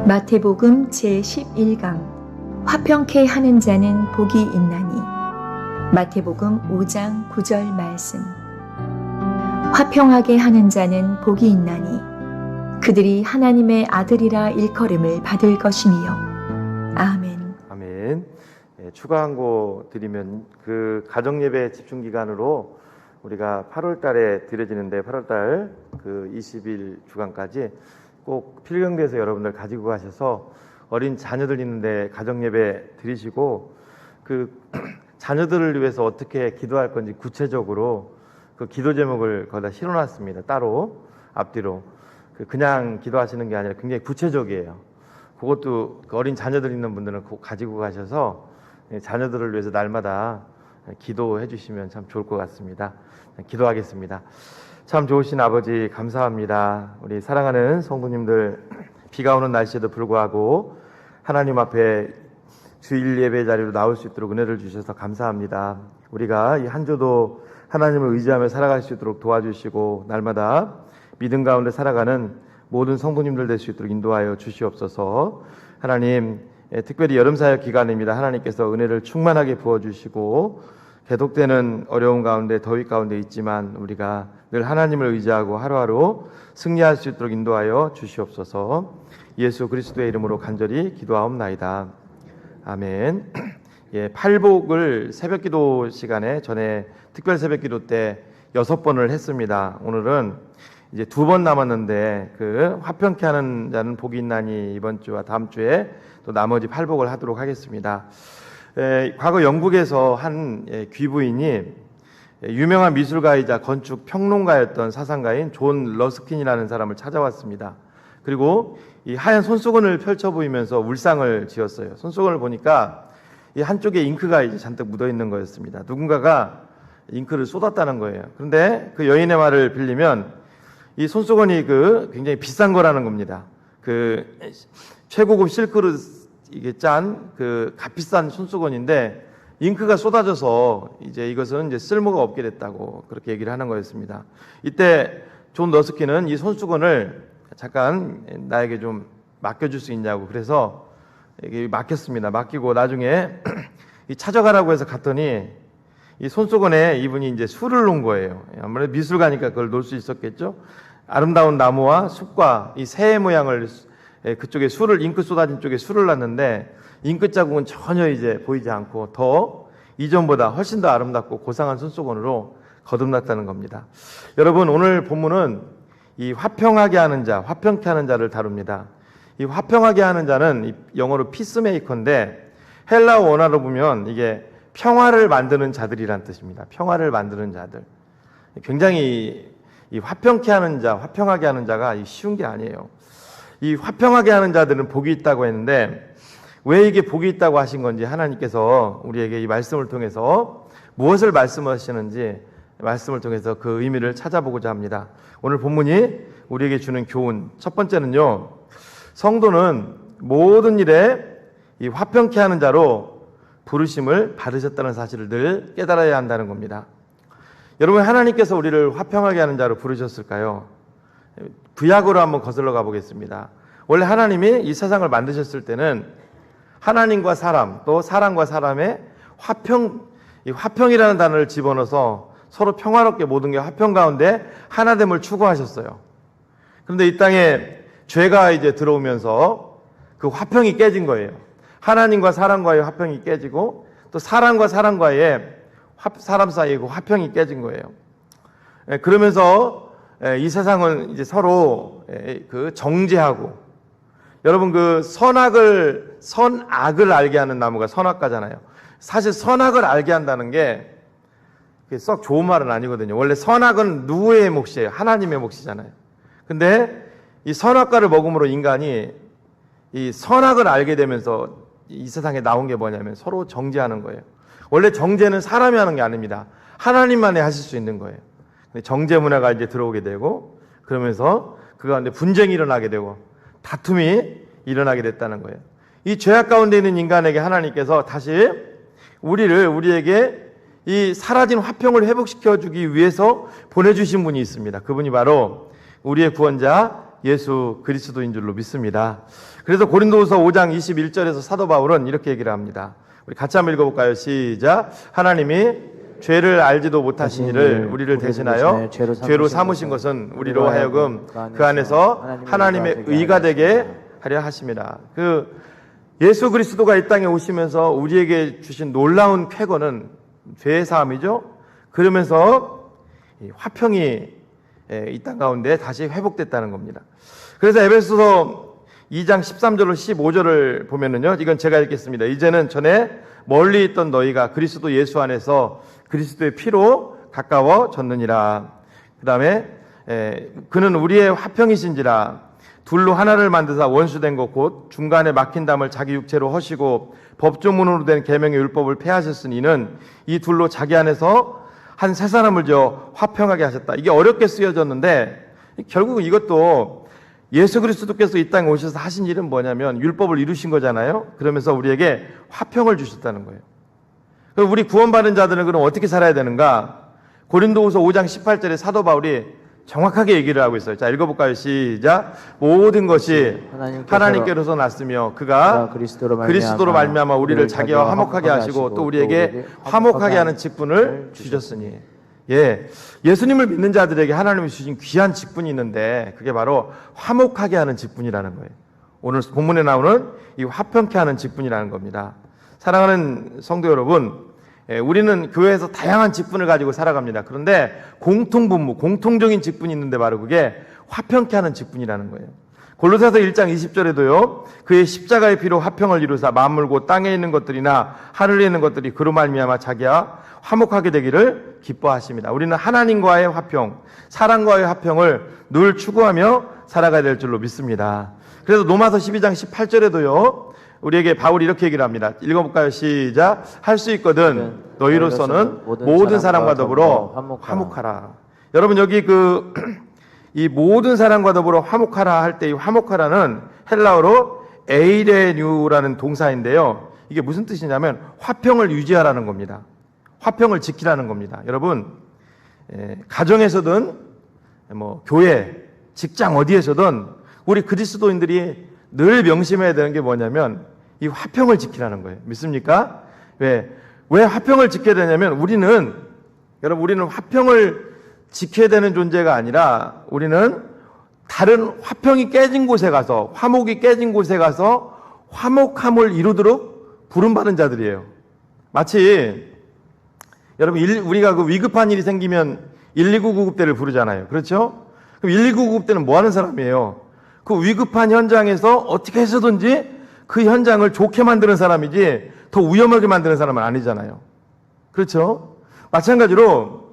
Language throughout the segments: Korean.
마태복음 제11강 화평케 하는 자는 복이 있나니. 마태복음 5장 9절 말씀. 화평하게 하는 자는 복이 있나니 그들이 하나님의 아들이라 일컬음을 받을 것이니요. 아멘. 아멘. 추가 한고 드리면 그 가정예배 집중기간으로 우리가 8월 달에 드려지는데 8월 달 그 20일 주간까지 꼭 필경대에서 여러분들 가지고 가셔서 어린 자녀들 있는데 가정예배 드리시고 그 자녀들을 위해서 어떻게 기도할 건지 구체적으로 그 기도 제목을 거기다 실어놨습니다. 따로 앞뒤로 그냥 기도하시는 게 아니라 굉장히 구체적이에요. 그것도 그 어린 자녀들 있는 분들은 꼭 가지고 가셔서 자녀들을 위해서 날마다 기도해 주시면 참 좋을 것 같습니다. 기도하겠습니다. 참 좋으신 아버지 감사합니다. 우리 사랑하는 성도님들 비가 오는 날씨에도 불구하고 하나님 앞에 주일 예배 자리로 나올 수 있도록 은혜를 주셔서 감사합니다. 우리가 이 한 주도 하나님을 의지하며 살아갈 수 있도록 도와주시고 날마다 믿음 가운데 살아가는 모든 성도님들 될 수 있도록 인도하여 주시옵소서. 하나님, 특별히 여름 사역 기간입니다. 하나님께서 은혜를 충만하게 부어주시고 계속되는 어려움 가운데 더위 가운데 있지만 우리가 늘 하나님을 의지하고 하루하루 승리할 수 있도록 인도하여 주시옵소서. 예수 그리스도의 이름으로 간절히 기도하옵나이다. 아멘. 팔복을 새벽기도 시간에 전에 특별 새벽기도 때 6번을 했습니다. 오늘은 이제 2번 남았는데 그 화평케 하는 자는 복이 있나니 이번 주와 다음 주에 또 나머지 8복을 하도록 하겠습니다. 과거 영국에서 한 귀부인이 유명한 미술가이자 건축 평론가였던 사상가인 존 러스킨이라는 사람을 찾아왔습니다. 그리고 이 하얀 손수건을 펼쳐 보이면서 울상을 지었어요. 손수건을 보니까 이 한쪽에 잉크가 이제 잔뜩 묻어 있는 거였습니다. 누군가가 잉크를 쏟았다는 거예요. 그런데 그 여인의 말을 빌리면 이 손수건이 굉장히 비싼 거라는 겁니다. 최고급 실크로 이게 짠 값비싼 손수건인데 잉크가 쏟아져서 이제 이것은 이제 쓸모가 없게 됐다고 그렇게 얘기를 하는 거였습니다. 이때 존 러스킨은 이 손수건을 잠깐 나에게 좀 맡겨줄 수 있냐고 그래서 맡겼습니다. 맡기고 나중에 찾아가라고 해서 갔더니 이 손수건에 이분이 이제 술을 놓은 거예요. 아무래도 미술가니까 그걸 놓을 수 있었겠죠. 아름다운 나무와 숲과 이 새 모양을 그쪽에 잉크 쏟아진 쪽에 술을 놨는데 잉크 자국은 전혀 이제 보이지 않고 더 이전보다 훨씬 더 아름답고 고상한 손수건으로 거듭났다는 겁니다. 여러분, 오늘 본문은 이 화평하게 하는 자, 화평케 하는 자를 다룹니다. 이 화평하게 하는 자는 영어로 피스메이커인데 헬라어 원어로 보면 이게 평화를 만드는 자들이란 뜻입니다. 평화를 만드는 자들. 굉장히 이 화평케 하는 자, 화평하게 하는 자가 쉬운 게 아니에요. 이 화평하게 하는 자들은 복이 있다고 했는데 왜 이게 복이 있다고 하신 건지 하나님께서 우리에게 이 말씀을 통해서 무엇을 말씀하시는지 말씀을 통해서 그 의미를 찾아보고자 합니다. 오늘 본문이 우리에게 주는 교훈 첫 번째는요, 성도는 모든 일에 이 화평케 하는 자로 부르심을 받으셨다는 사실을 늘 깨달아야 한다는 겁니다. 여러분, 하나님께서 우리를 화평하게 하는 자로 부르셨을까요? 구약으로 한번 거슬러 가보겠습니다. 원래 하나님이 이 세상을 만드셨을 때는 하나님과 사람, 또 사람과 사람의 이 화평이라는 단어를 집어넣어서 서로 평화롭게 모든 게 화평 가운데 하나됨을 추구하셨어요. 그런데 이 땅에 죄가 이제 들어오면서 그 화평이 깨진 거예요. 하나님과 사람과의 화평이 깨지고 또 사람과 사람과의 사람 사이의 그 화평이 깨진 거예요. 그러면서 이 세상은 이제 서로 정죄하고, 여러분 선악을 알게 하는 나무가 선악과잖아요. 사실 선악을 알게 한다는 게 썩 좋은 말은 아니거든요. 원래 선악은 누구의 몫이에요? 하나님의 몫이잖아요. 근데 이 선악과를 먹음으로 인간이 이 선악을 알게 되면서 이 세상에 나온 게 뭐냐면 서로 정죄하는 거예요. 원래 정죄는 사람이 하는 게 아닙니다. 하나님만이 하실 수 있는 거예요. 정죄 문화가 이제 들어오게 되고 그러면서 그 가운데 분쟁이 일어나게 되고 다툼이 일어나게 됐다는 거예요. 이 죄악 가운데 있는 인간에게 하나님께서 다시 우리에게 이 사라진 화평을 회복시켜 주기 위해서 보내주신 분이 있습니다. 그분이 바로 우리의 구원자 예수 그리스도인 줄로 믿습니다. 그래서 고린도후서 5장 21절에서 사도 바울은 이렇게 얘기를 합니다. 우리 같이 한번 읽어볼까요? 시작. 하나님이 죄를 알지도 못하신 이를 우리를 대신하여 죄로 삼으신 것은 우리로 하여금 그 안에서 하나님의 의가 되게 하려 하심이라. 그 예수 그리스도가 이 땅에 오시면서 우리에게 주신 놀라운 쾌거는 죄의 사함이죠. 그러면서 이 화평이 이 땅 가운데 다시 회복됐다는 겁니다. 그래서 에베소서 2장 13절로 15절을 보면은요, 이건 제가 읽겠습니다. 이제는 전에 멀리 있던 너희가 그리스도 예수 안에서 그리스도의 피로 가까워졌느니라. 그 다음에 그는 우리의 화평이신지라. 둘로 하나를 만드사 원수된 것 곧 중간에 막힌 담을 자기 육체로 허시고 법조문으로 된 계명의 율법을 폐하셨으니 이는 이 둘로 자기 안에서 한 새 사람을 지어 화평하게 하셨다. 이게 어렵게 쓰여졌는데 결국 이것도 예수 그리스도께서 이 땅에 오셔서 하신 일은 뭐냐면 율법을 이루신 거잖아요. 그러면서 우리에게 화평을 주셨다는 거예요. 그럼 우리 구원받은 자들은 그럼 어떻게 살아야 되는가? 고린도후서 5장 18절에 사도 바울이 정확하게 얘기를 하고 있어요. 자, 읽어볼까요? 시작. 모든 것이 하나님께로서 났으며 그가 그리스도로 말미암아 우리를 자기와 화목하게 하시고 또 우리에게 화목하게 하는 직분을 주셨으니. 예, 예수님을 믿는 자들에게 하나님이 주신 귀한 직분이 있는데 그게 바로 화목하게 하는 직분이라는 거예요. 오늘 본문에 나오는 이 화평케 하는 직분이라는 겁니다. 사랑하는 성도 여러분, 우리는 교회에서 다양한 직분을 가지고 살아갑니다. 그런데 공통분무, 공통적인 직분이 있는데 바로 그게 화평케 하는 직분이라는 거예요. 골로새서 1장 20절에도요. 그의 십자가의 피로 화평을 이루사 만물고 땅에 있는 것들이나 하늘에 있는 것들이 그로 말미암아 자기와 화목하게 되기를 기뻐하십니다. 우리는 하나님과의 화평, 사랑과의 화평을 늘 추구하며 살아가야 될 줄로 믿습니다. 그래서 로마서 12장 18절에도요. 우리에게 바울이 이렇게 얘기를 합니다. 읽어볼까요? 시작. 할 수 있거든 너희로서는 모든 사람과 더불어 화목하라. 여러분 여기 이 모든 사람과 더불어 화목하라 할 때 이 화목하라는 헬라어로 에이레뉴라는 동사인데요. 이게 무슨 뜻이냐면 화평을 유지하라는 겁니다. 화평을 지키라는 겁니다. 여러분 가정에서든 교회, 직장 어디에서든 우리 그리스도인들이 늘 명심해야 되는 게 뭐냐면 이 화평을 지키라는 거예요. 믿습니까? 왜 화평을 지켜야 되냐면 우리는 화평을 지켜야 되는 존재가 아니라 우리는 다른 화평이 깨진 곳에 가서 화목이 깨진 곳에 가서 화목함을 이루도록 부름받은 자들이에요. 마치 여러분 우리가 그 위급한 일이 생기면 119 구급대를 부르잖아요. 그렇죠? 그럼 119 구급대는 뭐 하는 사람이에요? 그 위급한 현장에서 어떻게 해서든지 그 현장을 좋게 만드는 사람이지 더 위험하게 만드는 사람은 아니잖아요. 그렇죠? 마찬가지로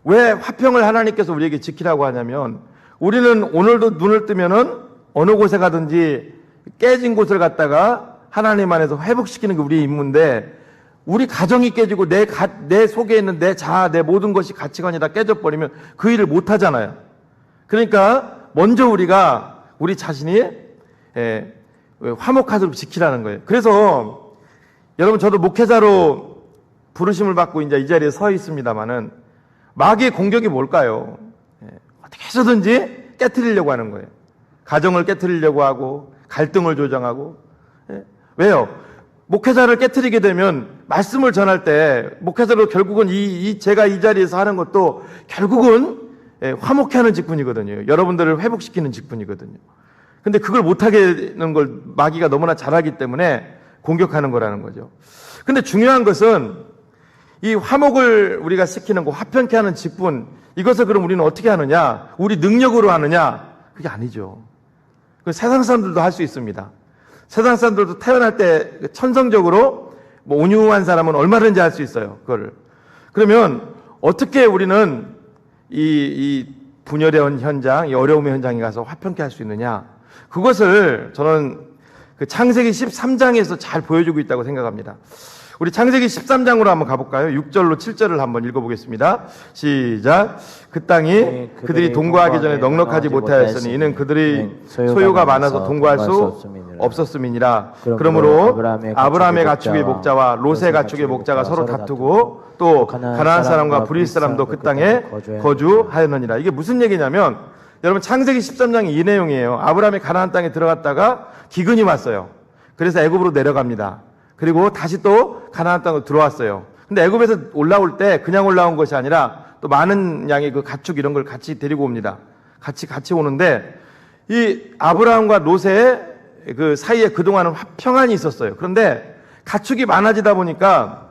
왜 화평을 하나님께서 우리에게 지키라고 하냐면 우리는 오늘도 눈을 뜨면은 어느 곳에 가든지 깨진 곳을 갖다가 하나님 안에서 회복시키는 게 우리의 임무인데 우리 가정이 깨지고 내 속에 있는 내 자아, 내 모든 것이 가치관이 다 깨져버리면 그 일을 못 하잖아요. 그러니까 먼저 우리 자신이 화목하도록 지키라는 거예요. 그래서 여러분 저도 목회자로 부르심을 받고 이제 이 자리에 서 있습니다만은 마귀의 공격이 뭘까요? 어떻게 해서든지 깨트리려고 하는 거예요. 가정을 깨트리려고 하고 갈등을 조장하고. 왜요? 목회자를 깨트리게 되면 말씀을 전할 때 목회자로 결국은 제가 이 자리에서 하는 것도 결국은 화목케 하는 직분이거든요. 여러분들을 회복시키는 직분이거든요. 근데 그걸 못하게 하는 걸 마귀가 너무나 잘하기 때문에 공격하는 거라는 거죠. 근데 중요한 것은 이 화목을 우리가 시키는 거, 화평케 하는 직분, 이것을 그럼 우리는 어떻게 하느냐? 우리 능력으로 하느냐? 그게 아니죠. 세상 사람들도 할 수 있습니다. 세상 사람들도 태어날 때 천성적으로 온유한 사람은 얼마든지 할 수 있어요. 그거를. 그러면 어떻게 우리는 이 분열의 현장, 이 어려움의 현장에 가서 화평케 할 수 있느냐? 그것을 저는 그 창세기 13장에서 잘 보여주고 있다고 생각합니다. 우리 창세기 13장으로 한번 가볼까요? 6절로 7절을 한번 읽어보겠습니다. 시작. 그 땅이 그들이 동거하기 전에 넉넉하지 못하였으니 이는 그들이 소유가 많아서 동거할 수 없었음이니라. 그러므로 아브라함의 가축의 목자와 롯의 가축의 목자가 서로 다투고 또 가나안 사람과 브릿 사람도 그 땅에 거주하였느니라. 이게 무슨 얘기냐면 여러분 창세기 13장이 이 내용이에요. 아브라함이 가나안 땅에 들어갔다가 기근이 왔어요. 그래서 애굽으로 내려갑니다. 그리고 다시 또 가나안 땅으로 들어왔어요. 근데 애굽에서 올라올 때 그냥 올라온 것이 아니라 또 많은 양의 그 가축 이런 걸 같이 데리고 옵니다. 같이 오는데 이 아브라함과 롯의 그 사이에 그동안은 평안이 있었어요. 그런데 가축이 많아지다 보니까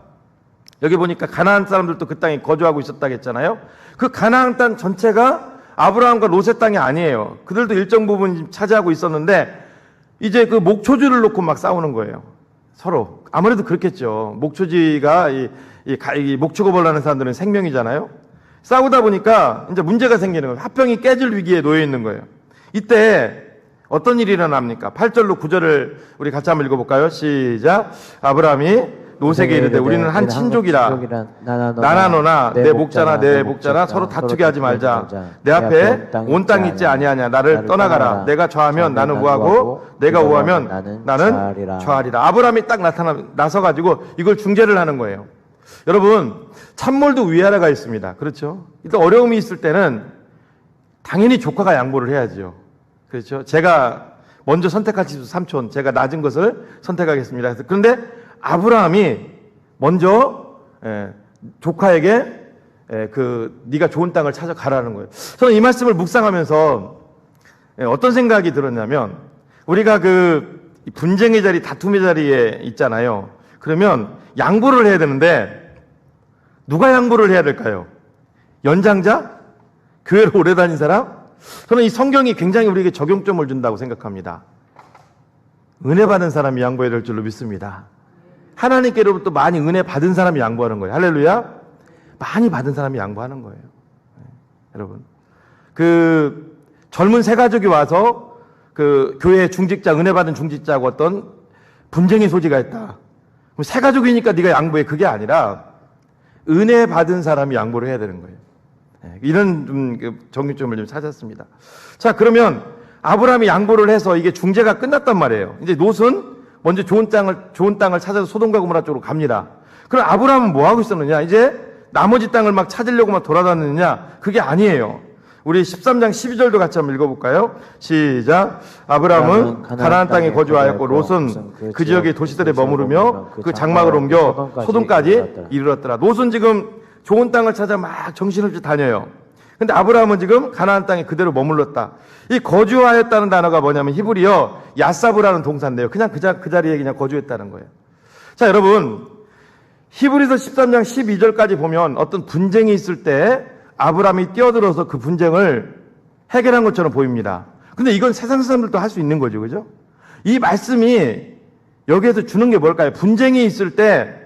여기 보니까 가나안 사람들도 그 땅에 거주하고 있었다고 했잖아요. 그 가나안 땅 전체가 아브라함과 롯의 땅이 아니에요. 그들도 일정 부분 차지하고 있었는데 이제 그 목초지를 놓고 막 싸우는 거예요. 서로. 아무래도 그렇겠죠. 목초지가 이 목축업을 하는 사람들은 생명이잖아요. 싸우다 보니까 이제 문제가 생기는 거예요. 화평이 깨질 위기에 놓여 있는 거예요. 이때 어떤 일이 일어납니까? 8절로 9절을 우리 같이 한번 읽어볼까요? 시작. 아브라함이 롯에게 이르되 우리는 한 친족이라 나나노나 내 목자나 내 목자나 서로 다투게 하지 말자. 내 앞에 온 땅이 있지 아니하냐. 나를 떠나가라. 내가 좌하면 나는 우하고 내가 우하면 나는 좌하리라. 아브라함이 딱 나서가지고 이걸 중재를 하는 거예요. 여러분 참몰도 위아래가 있습니다. 그렇죠? 일단 어려움이 있을 때는 당연히 조카가 양보를 해야죠. 그렇죠? 제가 먼저 선택할 수 삼촌, 제가 낮은 것을 선택하겠습니다. 그런데 아브라함이 먼저 조카에게 네가 좋은 땅을 찾아가라는 거예요. 저는 이 말씀을 묵상하면서 어떤 생각이 들었냐면 우리가 그 분쟁의 자리, 다툼의 자리에 있잖아요. 그러면 양보를 해야 되는데 누가 양보를 해야 될까요? 연장자? 교회를 오래 다닌 사람? 저는 이 성경이 굉장히 우리에게 적용점을 준다고 생각합니다. 은혜 받은 사람이 양보해야 될 줄로 믿습니다. 하나님께로부터 많이 은혜 받은 사람이 양보하는 거예요. 할렐루야. 많이 받은 사람이 양보하는 거예요. 여러분 그 젊은 새 가족이 와서 그 교회 중직자, 은혜 받은 중직자하고 어떤 분쟁의 소지가 있다. 그럼 새 가족이니까 네가 양보해. 그게 아니라 은혜 받은 사람이 양보를 해야 되는 거예요. 이런 좀 정리점을 좀 찾았습니다. 자, 그러면 아브라함이 양보를 해서 이게 중재가 끝났단 말이에요. 이제 롯은 먼저 좋은 땅을 찾아서 소돔과 고모라 쪽으로 갑니다. 그럼 아브라함은 뭐 하고 있었느냐? 이제 나머지 땅을 막 찾으려고 막 돌아다니느냐? 그게 아니에요. 우리 13장 12절도 같이 한번 읽어볼까요? 시작. 아브라함은 가나안 땅에 거주하였고 롯은 그 지역의 도시들에 머무르며 그 장막을 옮겨 소돔까지 이르렀더라. 롯은 지금 좋은 땅을 찾아 막 정신없이 다녀요. 근데 아브라함은 지금 가나안 땅에 그대로 머물렀다. 이 거주하였다는 단어가 뭐냐면 히브리어 야사브라는 동사인데요. 그냥 그 자리에 그냥 거주했다는 거예요. 자, 여러분 히브리서 13장 12절까지 보면 어떤 분쟁이 있을 때 아브라함이 뛰어들어서 그 분쟁을 해결한 것처럼 보입니다. 근데 이건 세상 사람들도 할 수 있는 거죠. 그죠? 이 말씀이 여기에서 주는 게 뭘까요? 분쟁이 있을 때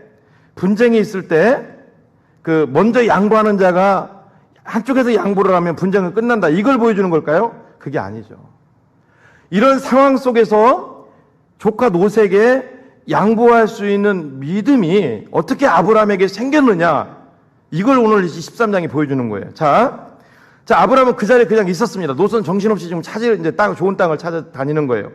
그 먼저 양보하는 자가 한쪽에서 양보를 하면 분쟁은 끝난다. 이걸 보여주는 걸까요? 그게 아니죠. 이런 상황 속에서 조카 롯에게 양보할 수 있는 믿음이 어떻게 아브라함에게 생겼느냐? 이걸 오늘 13장이 보여주는 거예요. 자, 아브라함은 그 자리에 그냥 있었습니다. 롯은 정신없이 지금 이제 좋은 땅을 찾아 다니는 거예요.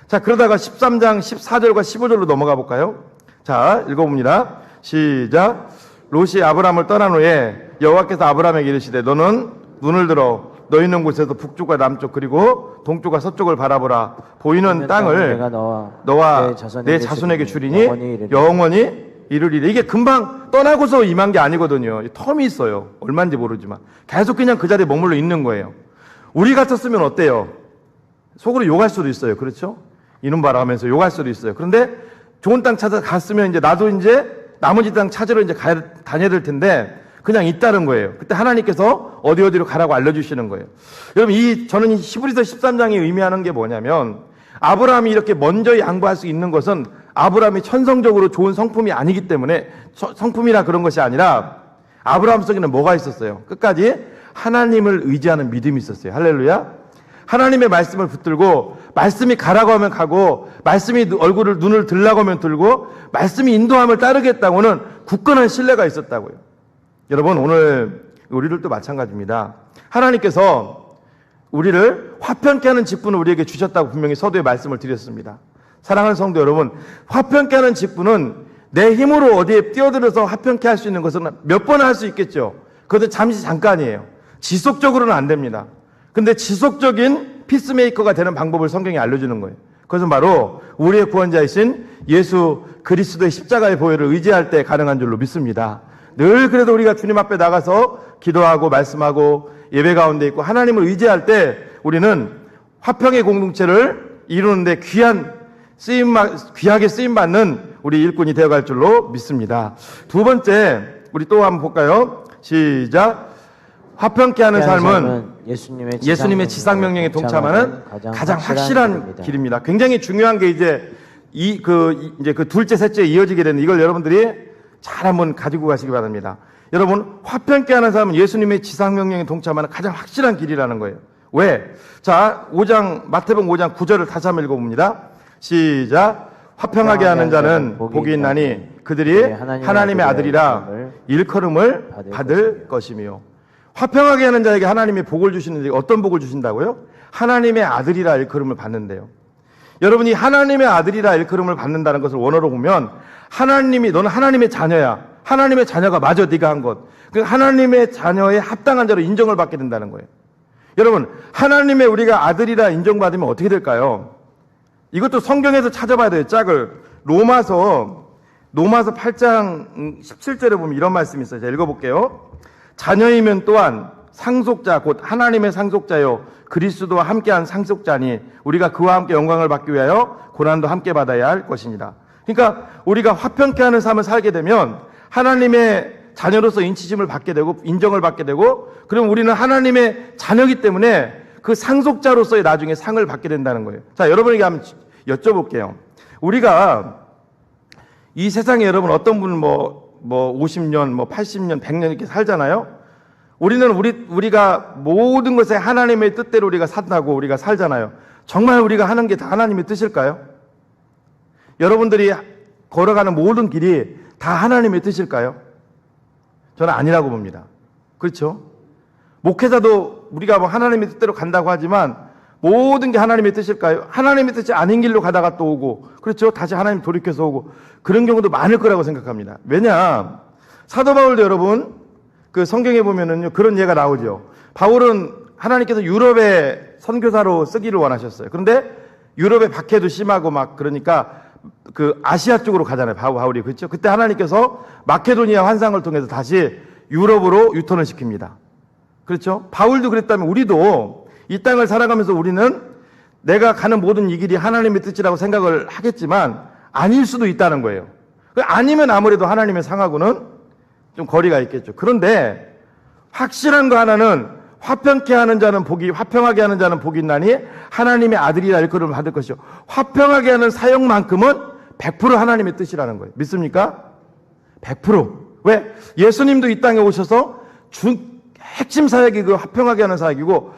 자, 그러다가 13장 14절과 15절로 넘어가 볼까요? 자, 읽어봅니다. 시작. 롯이 아브라함을 떠난 후에 여호와께서 아브라함에게 이르시되 너는 눈을 들어 너 있는 곳에서 북쪽과 남쪽 그리고 동쪽과 서쪽을 바라보라. 보이는 땅을 너와 내 자손에게 주리니 영원히 이르리라. 이게 금방 떠나고서 임한 게 아니거든요. 텀이 있어요. 얼마인지 모르지만 계속 그냥 그 자리에 머물러 있는 거예요. 우리 같았으면 어때요? 속으로 욕할 수도 있어요. 그렇죠? 이놈 봐라 하면서 욕할 수도 있어요. 그런데 좋은 땅 찾아 갔으면 이제 나도 이제 나머지 땅 찾으러 이제 다녀야 될 텐데 그냥 있다는 거예요. 그때 하나님께서 어디로 가라고 알려주시는 거예요. 여러분 저는 이 히브리서 13장이 의미하는 게 뭐냐면 아브라함이 이렇게 먼저 양보할 수 있는 것은 아브라함이 천성적으로 좋은 성품이 아니기 때문에 성품이라 그런 것이 아니라 아브라함 속에는 뭐가 있었어요? 끝까지 하나님을 의지하는 믿음이 있었어요. 할렐루야. 하나님의 말씀을 붙들고 말씀이 가라고 하면 가고 말씀이 눈을 들라고 하면 들고 말씀이 인도함을 따르겠다고는 굳건한 신뢰가 있었다고요. 여러분 오늘 우리들도 마찬가지입니다. 하나님께서 우리를 화평케 하는 직분을 우리에게 주셨다고 분명히 서두에 말씀을 드렸습니다. 사랑하는 성도 여러분, 화평케 하는 직분은 내 힘으로 어디에 뛰어들어서 화평케 할 수 있는 것은 몇 번 할 수 있겠죠. 그것은 잠깐이에요. 지속적으로는 안 됩니다. 근데 지속적인 피스메이커가 되는 방법을 성경이 알려주는 거예요. 그것은 바로 우리의 구원자이신 예수 그리스도의 십자가의 보혈을 의지할 때 가능한 줄로 믿습니다. 늘 그래도 우리가 주님 앞에 나가서 기도하고 말씀하고 예배 가운데 있고 하나님을 의지할 때 우리는 화평의 공동체를 이루는데 귀하게 쓰임받는 우리 일꾼이 되어갈 줄로 믿습니다. 두 번째, 우리 또 한번 볼까요? 시작. 화평케 하는 삶은 예수님의 지상명령에 동참하는 가장 확실한 길입니다. 굉장히 중요한 게 이제 그 둘째, 셋째 이어지게 되는 이걸 여러분들이 잘 한번 가지고 가시기 바랍니다. 여러분, 화평케 하는 삶은 예수님의 지상명령에 동참하는 가장 확실한 길이라는 거예요. 왜? 자, 마태복음 5장 9절을 다시 한번 읽어봅니다. 시작. 화평하게 하는 자는 복이 있나니 그들이 하나님의 아들이라 일컬음을 받을 것이며. 화평하게 하는 자에게 하나님이 복을 주시는데 어떤 복을 주신다고요? 하나님의 아들이라 일컬음을 받는데요. 여러분이 하나님의 아들이라 일컬음을 받는다는 것을 원어로 보면 너는 하나님의 자녀야. 하나님의 자녀가 맞아, 네가 한 것. 그 하나님의 자녀의 합당한 자로 인정을 받게 된다는 거예요. 여러분, 하나님의 우리가 아들이라 인정받으면 어떻게 될까요? 이것도 성경에서 찾아봐야 돼요. 짝을. 로마서 8장 17절에 보면 이런 말씀이 있어요. 제가 읽어볼게요. 자녀이면 또한 상속자 곧 하나님의 상속자요 그리스도와 함께한 상속자니 우리가 그와 함께 영광을 받기 위하여 고난도 함께 받아야 할 것이니라. 그러니까 우리가 화평케 하는 삶을 살게 되면 하나님의 자녀로서 인치심을 받게 되고 인정을 받게 되고, 그럼 우리는 하나님의 자녀이기 때문에 그 상속자로서의 나중에 상을 받게 된다는 거예요. 자, 여러분에게 한번 여쭤볼게요. 우리가 이 세상에 여러분 어떤 분은 50년, 80년, 100년 이렇게 살잖아요. 우리가 모든 것에 하나님의 뜻대로 우리가 산다고 우리가 살잖아요. 정말 우리가 하는 게 다 하나님의 뜻일까요? 여러분들이 걸어가는 모든 길이 다 하나님의 뜻일까요? 저는 아니라고 봅니다. 그렇죠? 목회자도 우리가 하나님의 뜻대로 간다고 하지만 모든 게 하나님의 뜻일까요? 하나님의 뜻이 아닌 길로 가다가 또 오고, 그렇죠? 다시 하나님 돌이켜서 오고, 그런 경우도 많을 거라고 생각합니다. 왜냐? 사도 바울도 여러분, 그 성경에 보면은요, 그런 예가 나오죠. 바울은 하나님께서 유럽에 선교사로 쓰기를 원하셨어요. 그런데 유럽의 박해도 심하고 그러니까 그 아시아 쪽으로 가잖아요. 바울이. 그렇죠? 그때 하나님께서 마케도니아 환상을 통해서 다시 유럽으로 유턴을 시킵니다. 그렇죠? 바울도 그랬다면 우리도 이 땅을 살아가면서 우리는 내가 가는 모든 이 길이 하나님의 뜻이라고 생각을 하겠지만 아닐 수도 있다는 거예요. 아니면 아무래도 하나님의 상하고는 좀 거리가 있겠죠. 그런데 확실한 거 하나는 화평케 하는 자는 화평하게 하는 자는 복이 있나니 하나님의 아들이라 일컬음을 받을 것이요. 화평하게 하는 사역만큼은 100% 하나님의 뜻이라는 거예요. 믿습니까? 100%. 왜? 예수님도 이 땅에 오셔서 핵심 사역이 그 화평하게 하는 사역이고,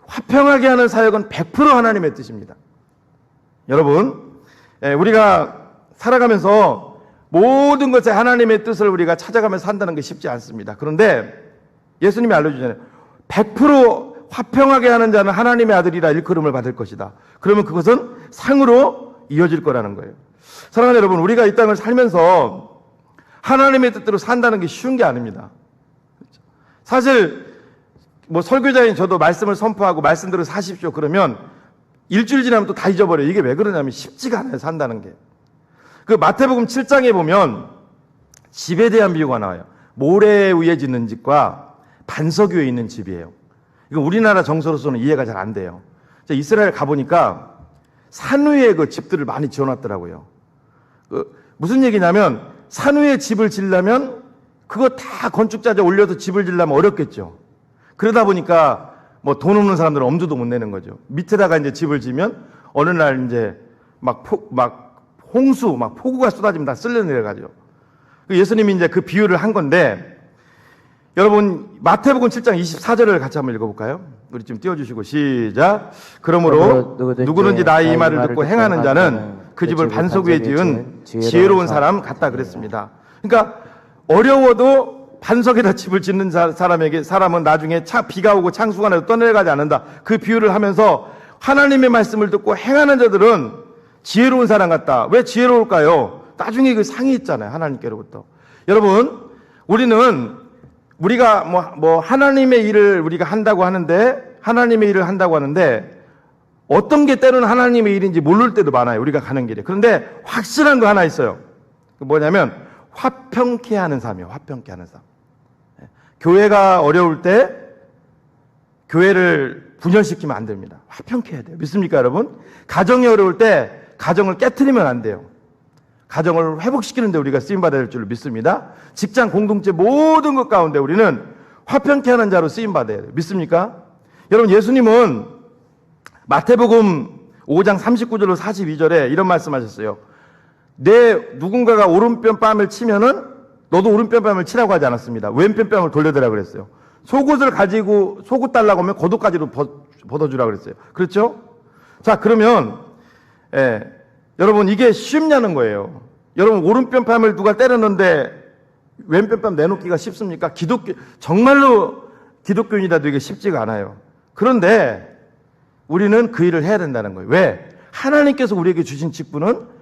화평하게 하는 사역은 100% 하나님의 뜻입니다. 여러분, 우리가 살아가면서 모든 것에 하나님의 뜻을 우리가 찾아가면서 산다는 게 쉽지 않습니다. 그런데 예수님이 알려주잖아요. 100% 화평하게 하는 자는 하나님의 아들이라 일컬음을 받을 것이다. 그러면 그것은 상으로 이어질 거라는 거예요. 사랑하는 여러분, 우리가 이 땅을 살면서 하나님의 뜻대로 산다는 게 쉬운 게 아닙니다. 사실 설교자인 저도 말씀을 선포하고 말씀대로 사십시오 그러면 일주일 지나면 또 다 잊어버려요. 이게 왜 그러냐면 쉽지가 않아요, 산다는 게. 그 마태복음 7장에 보면 집에 대한 비유가 나와요. 모래 위에 짓는 집과 반석 위에 있는 집이에요. 이거 우리나라 정서로서는 이해가 잘 안 돼요. 이스라엘 가보니까 산 위에 그 집들을 많이 지어놨더라고요. 무슨 얘기냐면 산 위에 집을 지으려면 그거 다 건축자재 올려서 집을 지으려면 어렵겠죠. 그러다 보니까 돈 없는 사람들은 엄두도 못 내는 거죠. 밑에다가 이제 집을 지면 어느 날 이제 홍수, 폭우가 쏟아지면 다 쓸려 내려가죠. 예수님이 이제 그 비유를 한 건데, 여러분 마태복음 7장 24절을 같이 한번 읽어볼까요? 우리 좀 띄워주시고 시작. 그러므로 누구든지 나의 이 말을 듣고 행하는 자는 그 집을 반석 위에 지은 지혜로운 사람 같다 그랬습니다. 그러니까 어려워도 반석에다 집을 짓는 사람은 나중에 비가 오고 창수가 나도 떠내려가지 않는다. 그 비유를 하면서 하나님의 말씀을 듣고 행하는 자들은 지혜로운 사람 같다. 왜 지혜로울까요? 나중에 그 상이 있잖아요, 하나님께로부터. 여러분, 우리가 하나님의 일을 우리가 한다고 하는데 하나님의 일을 한다고 하는데 어떤 게 때로는 하나님의 일인지 모를 때도 많아요. 우리가 가는 길에. 그런데 확실한 거 하나 있어요. 그 뭐냐면 화평케 하는 삶이에요. 화평케 하는 삶. 교회가 어려울 때 교회를 분열시키면 안 됩니다. 화평케 해야 돼요. 믿습니까, 여러분? 가정이 어려울 때 가정을 깨트리면 안 돼요. 가정을 회복시키는 데 우리가 쓰임받아야 될 줄로 믿습니다. 직장 공동체 모든 것 가운데 우리는 화평케 하는 자로 쓰임받아야 돼요. 믿습니까? 여러분, 예수님은 마태복음 5장 39절로 42절에 이런 말씀하셨어요. 누군가가 오른편 뺨을 치면은 너도 오른편 뺨을 치라고 하지 않았습니다. 왼편 뺨을 돌려대라 그랬어요. 속옷을 가지고 속옷 달라고 하면 겉옷까지도 벗어주라 그랬어요. 그렇죠? 자, 그러면 여러분, 이게 쉽냐는 거예요. 여러분, 오른편 뺨을 누가 때렸는데 왼편 뺨 내놓기가 쉽습니까? 정말로 기독교인이라도 이게 쉽지가 않아요. 그런데 우리는 그 일을 해야 된다는 거예요. 왜? 하나님께서 우리에게 주신 직분은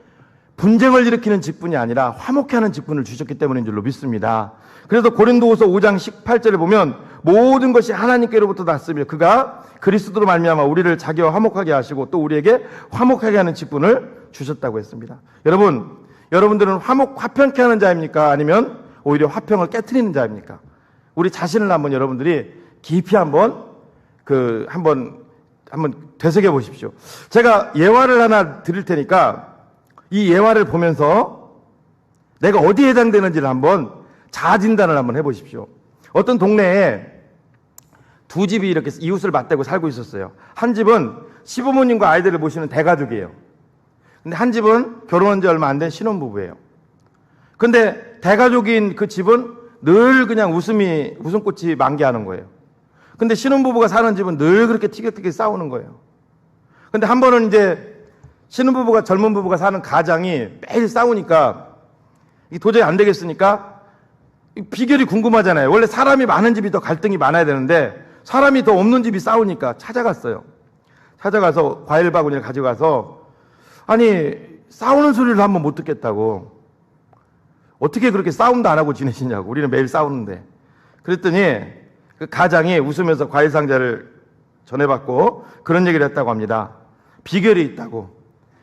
분쟁을 일으키는 직분이 아니라 화목케 하는 직분을 주셨기 때문인 줄로 믿습니다. 그래서 고린도후서 5장 18절에 보면 모든 것이 하나님께로부터 났으며 그가 그리스도로 말미암아 우리를 자기와 화목하게 하시고 또 우리에게 화목하게 하는 직분을 주셨다고 했습니다. 여러분들은 화평케 하는 자입니까? 아니면 오히려 화평을 깨트리는 자입니까? 우리 자신을 한번 여러분들이 깊이 한번 되새겨 보십시오. 제가 예화를 하나 드릴 테니까 이 예화를 보면서 내가 어디에 해당되는지를 한번 자아진단을 한번 해보십시오. 어떤 동네에 두 집이 이렇게 이웃을 맞대고 살고 있었어요. 한 집은 시부모님과 아이들을 모시는 대가족이에요. 근데 한 집은 결혼한 지 얼마 안 된 신혼부부예요. 근데 대가족인 그 집은 늘 그냥 웃음꽃이 만개하는 거예요. 근데 신혼부부가 사는 집은 늘 그렇게 티격태격 싸우는 거예요. 근데 한 번은 이제 신혼부부가 젊은 부부가 사는 가장이 매일 싸우니까 도저히 안 되겠으니까 비결이 궁금하잖아요. 원래 사람이 많은 집이 더 갈등이 많아야 되는데 사람이 더 없는 집이 싸우니까 찾아갔어요. 찾아가서 과일 바구니를 가져가서 아니 싸우는 소리를 한번 못 듣겠다고 어떻게 그렇게 싸움도 안 하고 지내시냐고 우리는 매일 싸우는데 그랬더니 그 가장이 웃으면서 과일 상자를 전해받고 그런 얘기를 했다고 합니다. 비결이 있다고.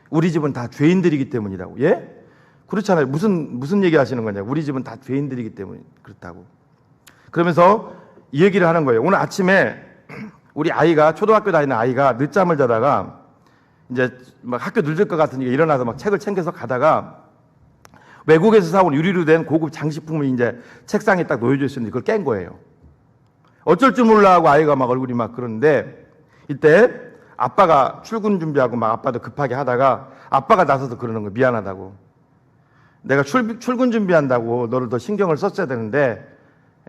우리 집은 다 죄인들이기 때문이라고. 예? 그렇잖아요. 무슨 얘기 하시는 거냐고. 우리 집은 다 죄인들이기 때문에 그렇다고. 그러면서 이 얘기를 하는 거예요. 오늘 아침에 우리 아이가 초등학교 다니는 아이가 늦잠을 자다가 이제 막 학교 늦을 것 같으니까 일어나서 막 책을 챙겨서 가다가 외국에서 사온 유리로 된 고급 장식품을 이제 책상에 딱 놓여져 있었는데 그걸 깬 거예요. 어쩔 줄 몰라 하고 아이가 막 얼굴이 막 그러는데 이때 아빠가 출근 준비하고 막 아빠도 급하게 하다가 아빠가 나서서 그러는 거예요. 미안하다고. 내가 출근 준비한다고 너를 더 신경을 썼어야 되는데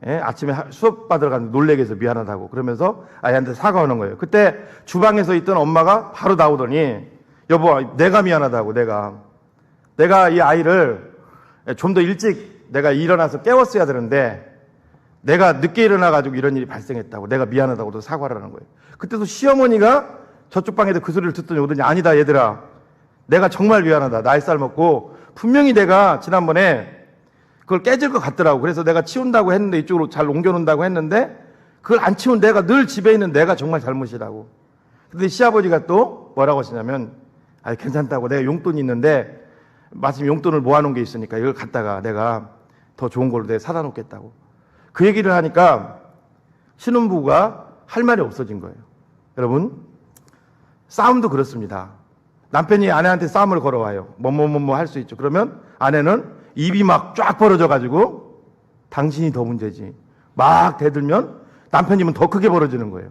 아침에 수업 받으러 갔는데 놀래게 해서 미안하다고 그러면서 아이한테 사과하는 거예요. 그때 주방에서 있던 엄마가 바로 나오더니 여보 내가 미안하다고 내가 이 아이를 좀 더 일찍 내가 일어나서 깨웠어야 되는데 내가 늦게 일어나가지고 이런 일이 발생했다고 내가 미안하다고 사과를 하는 거예요. 그때도 시어머니가 저쪽 방에서 그 소리를 듣더니 오더니 아니다 얘들아 내가 정말 미안하다. 나이 살 먹고 분명히 내가 지난번에 그걸 깨질 것 같더라고. 그래서 내가 치운다고 했는데 이쪽으로 잘 옮겨놓는다고 했는데 그걸 안 치운 내가 늘 집에 있는 내가 정말 잘못이라고. 근데 시아버지가 또 뭐라고 하시냐면 아 괜찮다고 내가 용돈이 있는데 마침 용돈을 모아놓은 게 있으니까 이걸 갖다가 내가 더 좋은 걸로 내가 사다 놓겠다고. 그 얘기를 하니까 신혼부부가 할 말이 없어진 거예요. 여러분 싸움도 그렇습니다. 남편이 아내한테 싸움을 걸어와요. 뭐뭐뭐뭐 할 수 있죠. 그러면 아내는 입이 막 쫙 벌어져가지고 당신이 더 문제지. 막 대들면 남편이면 더 크게 벌어지는 거예요.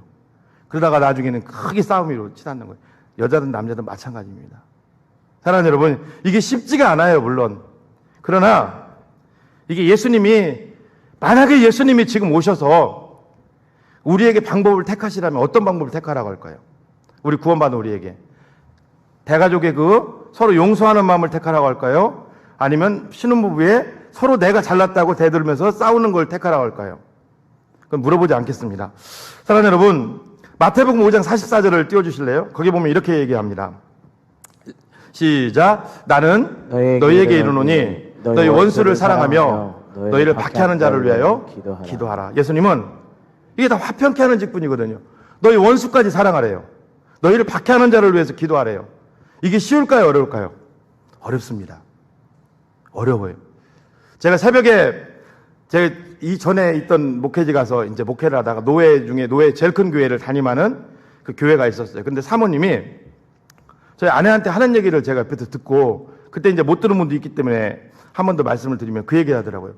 그러다가 나중에는 크게 싸움으로 치닫는 거예요. 여자든 남자든 마찬가지입니다. 사랑하는 여러분, 이게 쉽지가 않아요, 물론. 그러나 이게 만약에 예수님이 지금 오셔서 우리에게 방법을 택하시라면 어떤 방법을 택하라고 할까요? 우리 구원받은 우리에게. 대가족의 서로 용서하는 마음을 택하라고 할까요? 아니면 신혼부부의 서로 내가 잘났다고 대들면서 싸우는 걸 택하라고 할까요? 그건 물어보지 않겠습니다. 사랑하는 여러분, 마태복음 5장 44절을 띄워주실래요? 거기 보면 이렇게 얘기합니다. 시작. 나는 너희에게 이르노니 너희 원수를 사랑하며 너희를 박해하는 자를 위하여 기도하라. 예수님은 이게 다 화평케 하는 직분이거든요. 너희 원수까지 사랑하래요. 너희를 박해하는 자를 위해서 기도하래요. 이게 쉬울까요? 어려울까요? 어렵습니다. 어려워요. 제가 새벽에 제가 이전에 있던 목회지 가서 이제 목회를 하다가 노회 중에 노회 제일 큰 교회를 담임하는 그 교회가 있었어요. 근데 사모님이 저희 아내한테 하는 얘기를 제가 옆에서 듣고 그때 이제 못 들은 분도 있기 때문에 한 번 더 말씀을 드리면 그 얘기 하더라고요.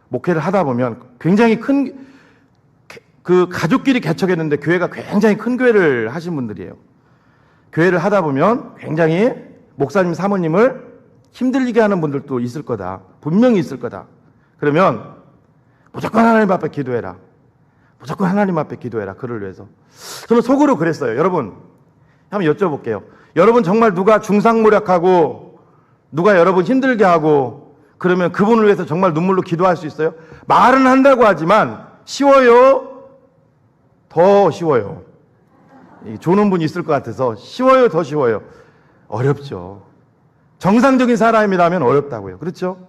목회를 하다 보면 굉장히 큰 그 가족끼리 개척했는데 교회가 굉장히 큰 교회를 하신 분들이에요. 교회를 하다 보면 굉장히 목사님 사모님을 힘들게 하는 분들도 있을 거다. 분명히 있을 거다. 그러면 무조건 하나님 앞에 기도해라. 무조건 하나님 앞에 기도해라. 그를 위해서. 저는 속으로 그랬어요. 여러분, 한번 여쭤볼게요. 여러분 정말 누가 중상모략하고 누가 여러분 힘들게 하고 그러면 그분을 위해서 정말 눈물로 기도할 수 있어요? 말은 한다고 하지만 쉬워요? 더 쉬워요. 조는 분이 있을 것 같아서 쉬워요? 더 쉬워요? 어렵죠. 정상적인 사람이라면 어렵다고요. 그렇죠?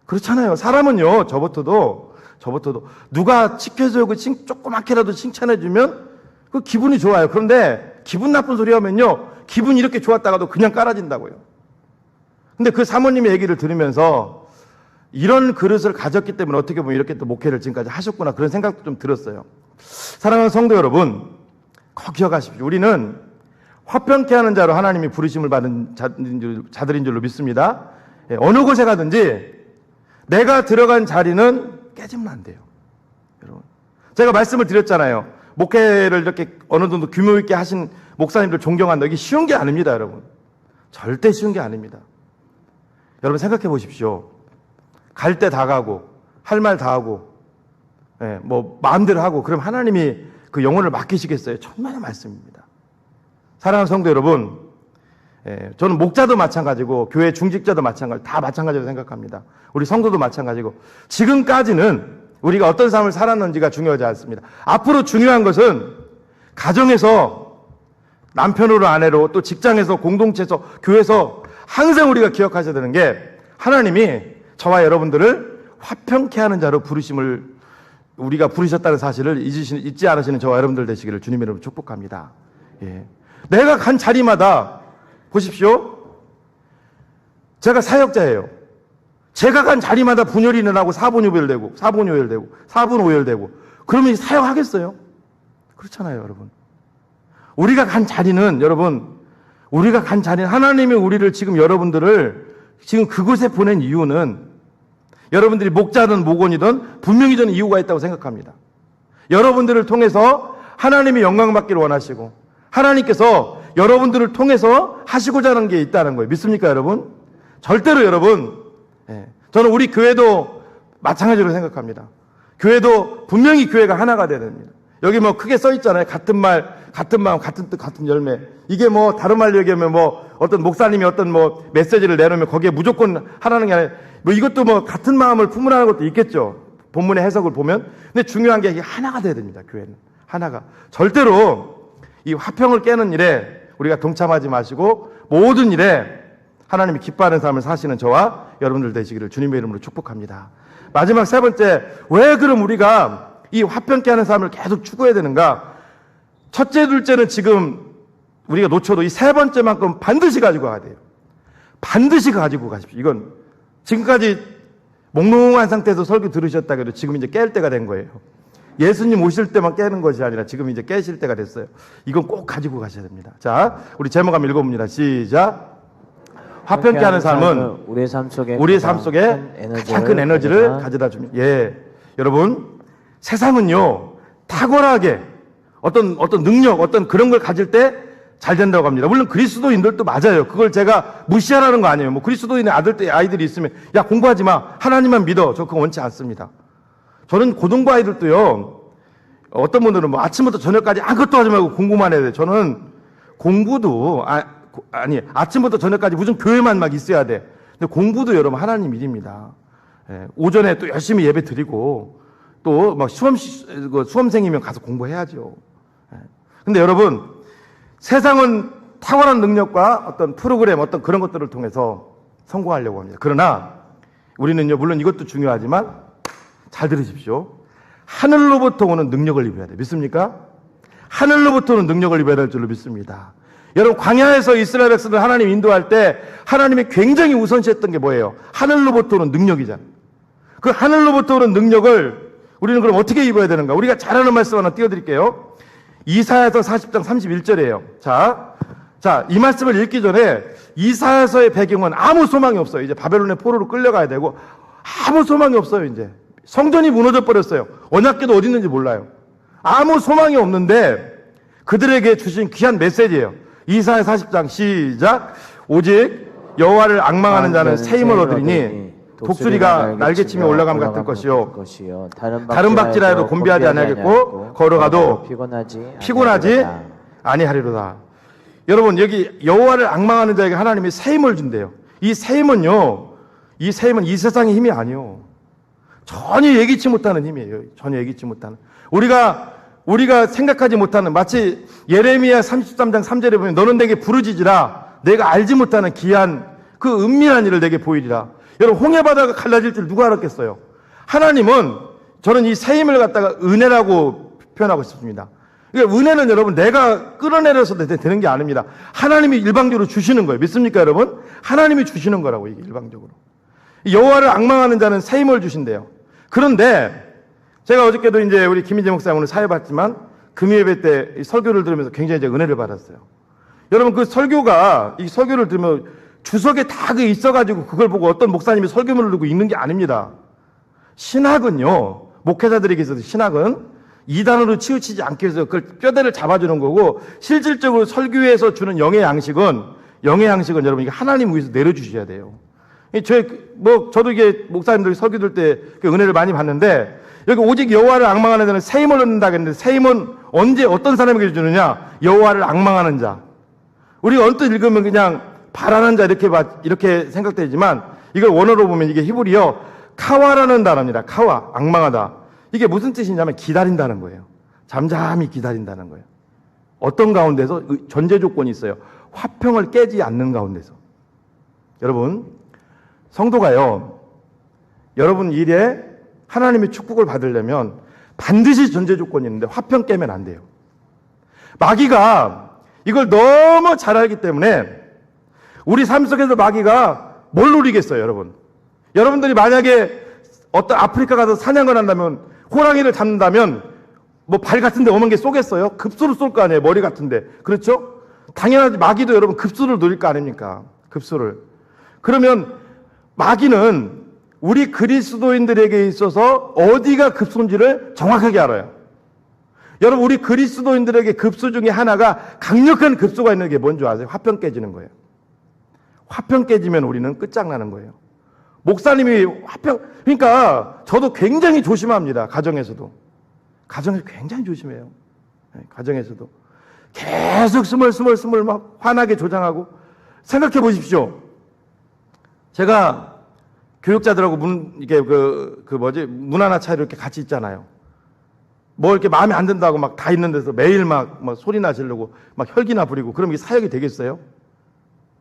그렇잖아요. 사람은요, 저부터도 누가 지켜주고 조그맣게라도 칭찬해주면 그 기분이 좋아요. 그런데 기분 나쁜 소리 하면요, 기분이 이렇게 좋았다가도 그냥 깔아진다고요. 근데 그 사모님의 얘기를 들으면서 이런 그릇을 가졌기 때문에 어떻게 보면 이렇게 또 목회를 지금까지 하셨구나 그런 생각도 좀 들었어요. 사랑하는 성도 여러분, 꼭 기억하십시오. 우리는 화평케 하는 자로 하나님이 부르심을 받은 자들인 줄로 믿습니다. 어느 곳에 가든지 내가 들어간 자리는 깨지면 안 돼요. 여러분, 제가 말씀을 드렸잖아요. 목회를 이렇게 어느 정도 규모 있게 하신 목사님들 존경한다. 이게 쉬운 게 아닙니다, 여러분. 절대 쉬운 게 아닙니다. 여러분 생각해 보십시오. 갈 때 다 가고 할 말 다 하고 뭐 마음대로 하고 그럼 하나님이 그 영혼을 맡기시겠어요? 천만의 말씀입니다. 사랑하는 성도 여러분, 저는 목자도 마찬가지고 교회 중직자도 마찬가지, 다 마찬가지로 생각합니다. 우리 성도도 마찬가지고 지금까지는 우리가 어떤 삶을 살았는지가 중요하지 않습니다. 앞으로 중요한 것은 가정에서 남편으로 아내로 또 직장에서 공동체에서 교회에서 항상 우리가 기억하셔야 되는 게 하나님이 저와 여러분들을 화평케 하는 자로 부르심을 우리가 부르셨다는 사실을 잊지 않으시는 저와 여러분들 되시기를 주님의 이름으로 축복합니다. 예. 내가 간 자리마다 보십시오. 제가 사역자예요. 제가 간 자리마다 분열이 일어나고 사분 오열되고 사분 오열되고 그러면 사역하겠어요? 그렇잖아요, 여러분. 우리가 간 자리는 하나님이 우리를 지금 여러분들을 지금 그곳에 보낸 이유는 여러분들이 목자든 목원이든 분명히 저는 이유가 있다고 생각합니다. 여러분들을 통해서 하나님이 영광 받기를 원하시고 하나님께서 여러분들을 통해서 하시고자 하는 게 있다는 거예요. 믿습니까, 여러분? 절대로 여러분, 저는 우리 교회도 마찬가지로 생각합니다. 교회도 분명히 교회가 하나가 돼야 됩니다. 여기 뭐 크게 써 있잖아요. 같은 말, 같은 마음, 같은 뜻, 같은 열매. 이게 뭐 다른 말로 얘기하면 뭐 어떤 목사님이 어떤 뭐 메시지를 내놓으면 거기에 무조건 하라는 게 아니라 뭐 이것도 뭐 같은 마음을 품으라는 것도 있겠죠. 본문의 해석을 보면. 근데 중요한 게 이게 하나가 돼야 됩니다. 교회는. 하나가. 절대로 이 화평을 깨는 일에 우리가 동참하지 마시고 모든 일에 하나님이 기뻐하는 삶을 사시는 저와 여러분들 되시기를 주님의 이름으로 축복합니다. 마지막 세 번째, 왜 그럼 우리가 이 화평케 하는 삶을 계속 추구해야 되는가? 첫째, 둘째는 지금 우리가 놓쳐도 이 세 번째만큼 반드시 가지고 가야 돼요. 반드시 가지고 가십시오. 이건 지금까지 몽롱한 상태에서 설교 들으셨다 해도 지금 이제 깰 때가 된 거예요. 예수님 오실 때만 깨는 것이 아니라 지금 이제 깨실 때가 됐어요. 이건 꼭 가지고 가셔야 됩니다. 자, 우리 제목 한번 읽어봅니다. 시작. 화평케 하는 삶은 우리의 삶 속에 가장 큰 에너지를 가져다 줍니다. 예, 여러분, 세상은요 탁월하게 어떤 능력, 어떤 그런 걸 가질 때 잘 된다고 합니다. 물론 그리스도인들도 맞아요. 그걸 제가 무시하라는 거 아니에요. 뭐 그리스도인의 아이들이 있으면 야 공부하지 마, 하나님만 믿어. 저 그거 원치 않습니다. 저는 고등부 아이들도요. 어떤 분들은 뭐 아침부터 저녁까지 아무것도 하지 말고 공부만 해야 돼. 저는 공부도 아침부터 저녁까지 무슨 교회만 막 있어야 돼. 근데 공부도 여러분 하나님 일입니다. 예, 오전에 또 열심히 예배 드리고 또 막 수험생이면 가서 공부해야죠. 예. 근데 여러분, 세상은 탁월한 능력과 어떤 프로그램, 어떤 그런 것들을 통해서 성공하려고 합니다. 그러나 우리는요, 물론 이것도 중요하지만 잘 들으십시오. 하늘로부터 오는 능력을 입어야 돼요. 믿습니까? 하늘로부터 오는 능력을 입어야 될 줄로 믿습니다. 여러분, 광야에서 이스라엘 백성들 하나님 인도할 때 하나님이 굉장히 우선시했던 게 뭐예요? 하늘로부터 오는 능력이잖아요. 그 하늘로부터 오는 능력을 우리는 그럼 어떻게 입어야 되는가? 우리가 잘 아는 말씀 하나 띄워드릴게요. 이사야서 40장 31절이에요. 자, 이 말씀을 읽기 전에 이사야서의 배경은 아무 소망이 없어요. 이제 바벨론의 포로로 끌려가야 되고 아무 소망이 없어요. 이제 성전이 무너져 버렸어요. 언약궤도 어디 있는지 몰라요. 아무 소망이 없는데 그들에게 주신 귀한 메시지예요. 이사야 40장 시작. 오직 여호와를 악망하는 자는 새 힘을 얻으리니 독수리가 날개치며 올라감 같을 것이요 다른 박질하여도 곤비하지 아니하겠고 걸어가도 피곤하지 아니하리로다. 여러분, 여기 여호와를 악망하는 자에게 하나님이 새 힘을 준대요. 이 새 힘은요, 이 세상의 힘이 아니요, 전혀 예기치 못하는 힘이에요. 전혀 예기치 못하는, 우리가 생각하지 못하는, 마치 예레미야 33장 3절에 보면 너는 내게 부르짖으라 내가 알지 못하는 기한 그 은밀한 일을 내게 보이리라. 여러분, 홍해바다가 갈라질 줄 누가 알았겠어요? 하나님은, 저는 이 새 힘을 갖다가 은혜라고 표현하고 싶습니다. 그러니까 은혜는 여러분 내가 끌어내려서 되는 게 아닙니다. 하나님이 일방적으로 주시는 거예요. 믿습니까 여러분? 하나님이 주시는 거라고, 이게 일방적으로. 여호와를 악망하는 자는 새 힘을 주신대요. 그런데 제가 어저께도 이제 우리 김인재 목사님 오늘 사회 봤지만 금요예배 때 설교를 들으면서 굉장히 이제 은혜를 받았어요. 여러분, 그 설교가, 이 설교를 들으면 주석에 다 있어가지고 그걸 보고 어떤 목사님이 설교문을 들고 읽는 게 아닙니다. 신학은요, 목회자들에게 있어서 신학은 이단으로 치우치지 않기 위해서 그걸 뼈대를 잡아주는 거고, 실질적으로 설교에서 주는 영의 양식은 여러분 이게 하나님 위해서 내려주셔야 돼요. 저도 이게 목사님들이 설교 들 때 은혜를 많이 받는데, 여기 오직 여호와를 악망하는 자는 새 힘을 얻는다 했는데, 새 힘은 언제 어떤 사람에게 주느냐? 여호와를 악망하는 자. 우리가 언뜻 읽으면 그냥 바라는 자 이렇게 생각되지만, 이걸 원어로 보면 이게 히브리어 카와라는 단어입니다. 카와, 악망하다. 이게 무슨 뜻이냐면 기다린다는 거예요. 잠잠히 기다린다는 거예요. 어떤 가운데서? 전제 조건이 있어요. 화평을 깨지 않는 가운데서. 여러분, 성도가요, 여러분 일에 하나님의 축복을 받으려면 반드시 전제 조건이 있는데 화평 깨면 안 돼요. 마귀가 이걸 너무 잘 알기 때문에 우리 삶 속에서 마귀가 뭘 노리겠어요, 여러분? 여러분들이 만약에 어떤 아프리카 가서 사냥을 한다면, 호랑이를 잡는다면 뭐 발 같은 데 오만 개 쏘겠어요? 급수를 쏠 거 아니에요, 머리 같은 데. 그렇죠? 당연하지, 마귀도 여러분 급수를 노릴 거 아닙니까? 급수를. 그러면 마귀는 우리 그리스도인들에게 있어서 어디가 급수인지를 정확하게 알아요. 여러분, 우리 그리스도인들에게 급수 중에 하나가, 강력한 급수가 있는 게 뭔지 아세요? 화평 깨지는 거예요. 화평 깨지면 우리는 끝장나는 거예요. 목사님이 그러니까 저도 굉장히 조심합니다. 가정에서 굉장히 조심해요. 가정에서도 계속 스멀스멀 막 화나게 조장하고. 생각해 보십시오. 제가 교육자들하고 문 하나 차이로 이렇게 같이 있잖아요. 뭐 이렇게 마음에 안 든다고 막 다 있는 데서 매일 막 소리나 지르고 막 혈기나 부리고 그러면 이게 사역이 되겠어요?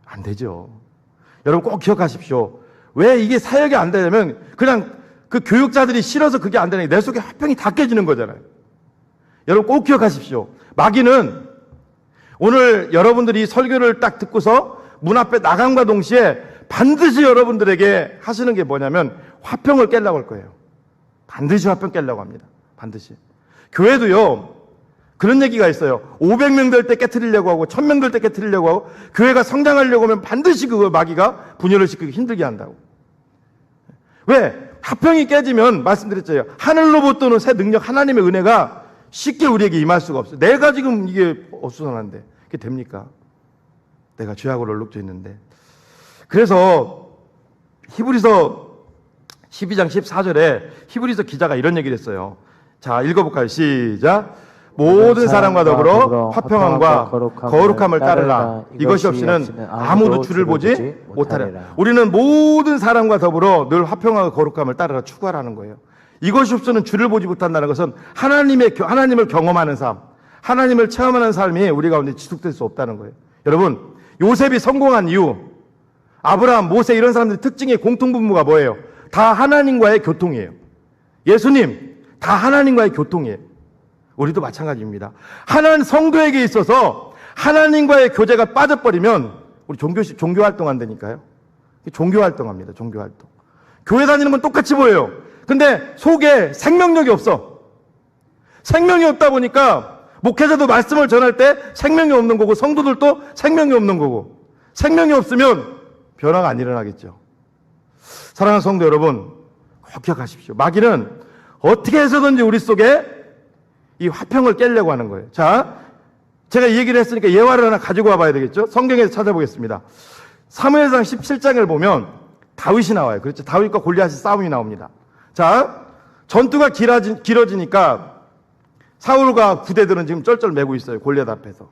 안 되죠. 여러분 꼭 기억하십시오. 왜 이게 사역이 안 되냐면 그냥 그 교육자들이 싫어서 그게 안 되는 게 내 속에 화평이 다 깨지는 거잖아요. 여러분 꼭 기억하십시오. 마귀는 오늘 여러분들이 설교를 딱 듣고서 문 앞에 나감과 동시에 반드시 여러분들에게 하시는 게 뭐냐면 화평을 깨려고 할 거예요. 반드시 화평 깨려고 합니다. 반드시. 교회도요, 그런 얘기가 있어요. 500명 될 때 깨트리려고 하고 1000명 될 때 깨트리려고 하고 교회가 성장하려고 하면 반드시 그걸 마귀가 분열을 시키기 힘들게 한다고. 왜? 화평이 깨지면 말씀드렸잖아요. 하늘로부터 오는 새 능력, 하나님의 은혜가 쉽게 우리에게 임할 수가 없어요. 내가 지금 이게 어수선한데 그게 됩니까? 내가 죄하고 얼룩져 있는데. 그래서 히브리서 12장 14절에 히브리서 기자가 이런 얘기를 했어요. 자, 읽어볼까요? 시작. 모든 사람과 더불어 화평함과 거룩함을 따르라. 이것이 없이는 아무도 주를 보지 못하리라. 우리는 모든 사람과 더불어 늘 화평함과 거룩함을 따르라 추구하라는 거예요. 이것이 없이는 주를 보지 못한다는 것은 하나님을 경험하는 삶, 하나님을 체험하는 삶이 우리 가운데 지속될 수 없다는 거예요. 여러분, 요셉이 성공한 이유, 아브라함, 모세 이런 사람들의 특징의 공통분모가 뭐예요? 다 하나님과의 교통이에요. 예수님, 다 하나님과의 교통이에요. 우리도 마찬가지입니다. 하나님 성도에게 있어서 하나님과의 교제가 빠져버리면 우리 종교 활동 안 되니까요. 종교 활동합니다. 종교 활동. 교회 다니는 건 똑같이 보여요. 근데 속에 생명력이 없어. 생명이 없다 보니까 목회자도 말씀을 전할 때 생명이 없는 거고 성도들도 생명이 없는 거고 생명이 없으면 변화가 안 일어나겠죠. 사랑하는 성도 여러분, 꼭 기억하십시오. 마귀는 어떻게 해서든지 우리 속에 이 화평을 깨려고 하는 거예요. 자, 제가 이 얘기를 했으니까 예화를 하나 가지고 와봐야 되겠죠. 성경에서 찾아보겠습니다. 사무엘상 17장을 보면 다윗이 나와요. 그렇죠. 다윗과 골리앗의 싸움이 나옵니다. 자, 전투가 길어지니까 사울과 부대들은 지금 쩔쩔매고 있어요. 골리앗 앞에서.